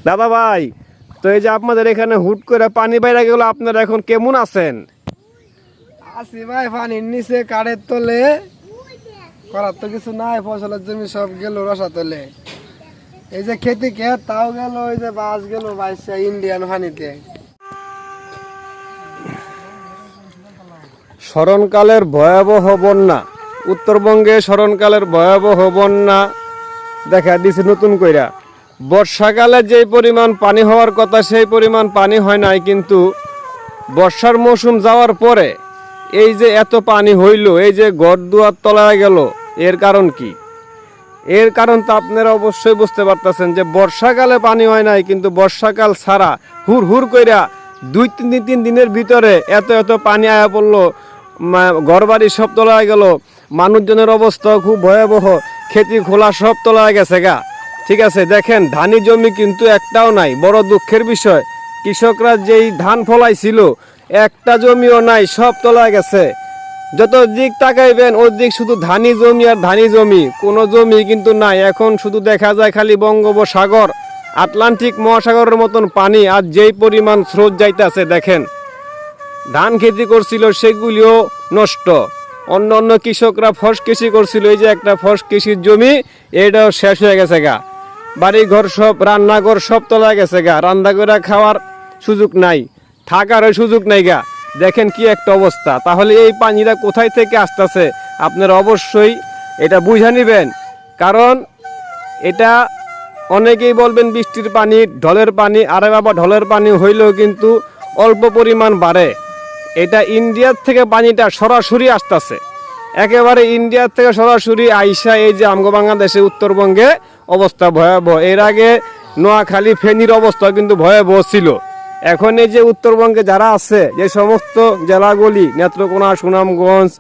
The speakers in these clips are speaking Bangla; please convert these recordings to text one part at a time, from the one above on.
দাদা ভাই, তো এই যে আপনাদের এখানে হুট করে পানি বাইরে গেল, আপনারা এখন কেমন আছেন? আছি ভাই, পানির নিচে কাঠের তলে, করার তো কিছু নাই, ফসলের জমি সব গেল রসা তলে। এই যে খেতে খেত তাও গেল, ওই যে বাস গেল বাইশা ইন্ডিয়ান পানিতে। স্মরণকালের ভয়াবহ বন্যা, উত্তরবঙ্গে স্মরণকালের ভয়াবহ বন্যা দেখা দিছে নতুন কইরা। বর্ষাকালে যেই পরিমাণ পানি হওয়ার কথা সেই পরিমাণ পানি হয় নাই, কিন্তু বর্ষার মৌসুম যাওয়ার পরে এই যে এত পানি হইল, এই যে ঘর দুয়ার তলায় গেল, এর কারণ কি? এর কারণ তো আপনারা অবশ্যই বুঝতে পারতেছেন যে বর্ষাকালে পানি হয় নাই, কিন্তু বর্ষাকাল ছাড়া হুর হুর কইরা 2-3 দিনের ভিতরে এত এত পানি আয়া পড়লো, ঘরবাড়ি সব তলায় গেল, মানুষজনের অবস্থা খুব ভয়াবহ, খেতি খোলা সব তলায় গেছে গা। ঠিক আছে, দেখেন ধানি জমি কিন্তু একটাও নাই, বড় দুঃখের বিষয়। কৃষকরা যেই ধান ফলাইছিল একটা জমিও নাই, সব তলায় গেছে। যত দিক তাকাইবেন ওর দিক শুধু ধানি জমি আর ধানি জমি, কোনো জমি কিন্তু নাই। এখন শুধু দেখা যায় খালি বঙ্গোপসাগর, আটলান্টিক মহাসাগরের মতন পানি, আর যেই পরিমাণ স্রোত যাইতেছে দেখেন। ধান খেতি করছিল সেগুলিও নষ্ট, অন্য অন্য কৃষকরা ফস কৃষি করছিল, এই যে একটা ফস কৃষির জমি এটাও শেষ হয়ে গেছে গা। বাড়ি ঘর সব, রান্নাঘর সব তলায় গেছে গা, রান্না করে খাওয়ার সুযোগ নাই, থাকারও সুযোগ নাই গা। দেখেন কি একটা অবস্থা। তাহলে এই পানিটা কোথায় থেকে আসতেছে আপনারা অবশ্যই এটা বুঝে নেবেন, কারণ এটা অনেকেই বলবেন বৃষ্টির পানি, ঢলের পানি। আরে বাবা, ঢলের পানি হইলেও কিন্তু অল্প পরিমাণ বাড়ে। এটা ইন্ডিয়ার থেকে পানিটা সরাসরি আসতেছে, একেবারে ইন্ডিয়ার থেকে সরাসরি আইসা এই যে আমগো বাংলাদেশে উত্তরবঙ্গে অবস্থা ভয়াবহ। এর আগে নোয়াখালী ফেনীর অবস্থা কিন্তু ভয়াবহ ছিল। এখন এই যে উত্তরবঙ্গে যারা আছে, যে সমস্ত জেলাগুলি নেত্রকোনা, সুনামগঞ্জ,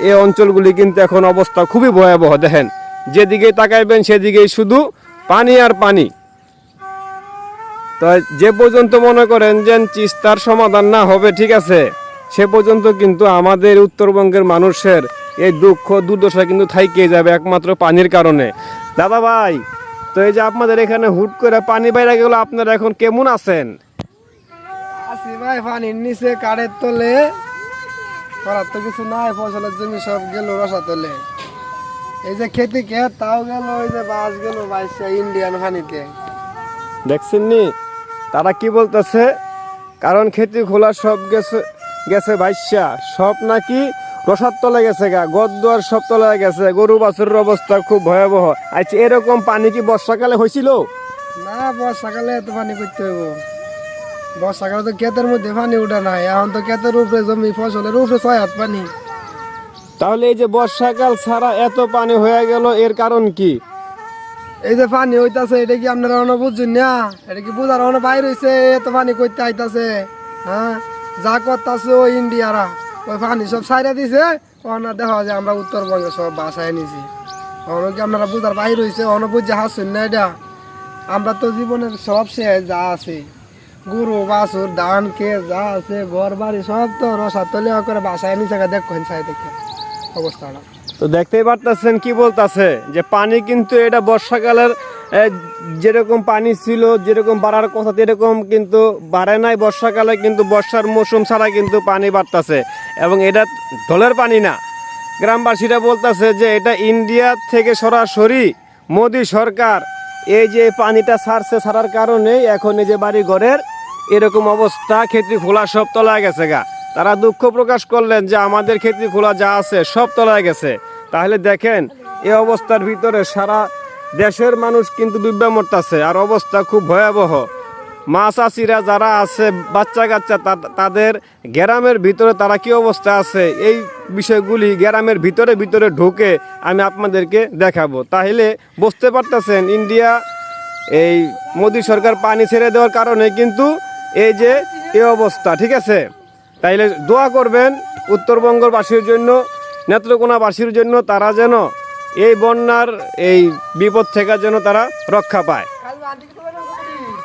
এই অঞ্চলগুলি কিন্তু এখন অবস্থা খুবই ভয়াবহ। দেখেন যেদিকে তাকাইবেন সেদিকেই শুধু পানি আর পানি। তো যে পর্যন্ত মনে করেন যে চিস্তার সমাধান না হবে, ঠিক আছে, সে পর্যন্ত কিন্তু আমাদের উত্তরবঙ্গের মানুষের এই দুঃখ দুর্দশা কিন্তু থাইকে যাবে একমাত্র পানির কারণে। দাদা ভাই, তো এই যে আপনাদের এখানে হুট করে পানি বাইরে গেল, আপনারা এখন কেমন আছেন? আছি ভাই, পানির নিচে কাঠের তলে, করার তো কিছু নাই, ফসলের জমি সব গেল রসা তলে। এই যে খেতে খেত তাও গেল, ওই যে বাস গেল বাইশা ইন্ডিয়ান পানিতে। দেখছেন নি তারা কি বলতেছে? কারণ খেতি খোলা সব গেছে গেছে ভাইসা, সব নাকি রসার তলে গেছে গা, ঘর দুয়ার সব তলে গেছে, গরু বাছুরের অবস্থা খুব ভয়াবহ। আচ্ছা, এরকম পানি কি বর্ষাকালে হয়েছিল? না, বর্ষাকালে এত পানি করতে হইব? বর্ষাকালে তো ক্ষেতের মধ্যে পানি উঠে নাই, এখন তো ক্ষেতের উপরে জমি, ফসলের উপরে 6 হাত পানি। তাহলে এই যে বর্ষাকাল ছাড়া এত পানি হয়ে গেল, এর কারণ কি? এই যে পানি হইতাছে, এটা কি আপনারা অন্য বুঝছেন না? এটা কি বুঝার অন্য বাইরে হয়েছে? এত পানি করতে আইতাছে, হ্যাঁ, যা করতেছে ওই ইন্ডিয়ারা, ওই পানি সব সাইডে দিছে। ওনা দেখা যায় আমরা উত্তরবঙ্গে সব বাসায় নিছি, অন্য কি আপনারা বুঝার বাইরে হয়েছে? অন্য বুঝে হাসছেন না? এটা আমরা তো জীবনের সব শেষ যা আছে, গরু বাছুর ধান খেত যা আছে, ঘর বাড়ি সব তো রসা তলে করে বাসায় নিচে দেখেন, সাই দেখে অবস্থাটা। তো দেখতেই পারতেছেন কি বলতেছে যে পানি কিন্তু এটা বর্ষাকালের যেরকম পানি ছিল, যেরকম বাড়ার কথা এরকম কিন্তু বাড়ে নাই বর্ষাকালে, কিন্তু বর্ষার মৌসুম ছাড়া কিন্তু পানি বাড়তেছে, এবং এটা ঢলের পানি না। গ্রামবাসীরা বলতেছে যে এটা ইন্ডিয়া থেকে সরাসরি মোদি সরকার এই যে পানিটা ছাড়ার কারণেই এখন এই যে বাড়ি ঘরের এরকম অবস্থা, ক্ষেত্রে খোলা সব তলায় গেছে গা। তারা দুঃখ প্রকাশ করলেন যে আমাদের ক্ষেত্রে খোলা যা আছে সব তলায় গেছে। তাহলে দেখেন এই অবস্থার ভিতরে সারা দেশের মানুষ কিন্তু ডুবে মরতেছে, আর অবস্থা খুব ভয়াবহ। মা চাষিরা যারা আছে, বাচ্চা কাচ্চা, তাদের গ্রামের ভিতরে তারা কি অবস্থা আছে, এই বিষয়গুলি গ্রামের ভিতরে ভিতরে ঢুকে আমি আপনাদেরকে দেখাবো। তাহলে বুঝতে পারতেছেন ইন্ডিয়া এই মোদি সরকার পানি ছেড়ে দেওয়ার কারণে কিন্তু এই যে এই অবস্থা, ঠিক আছে। তাইলে দোয়া করবেন উত্তরবঙ্গবাসীর জন্য, নেত্রকোনাবাসীর জন্য, তারা যেন এই বন্যার এই বিপদ থেকে যেন তারা রক্ষা পায়।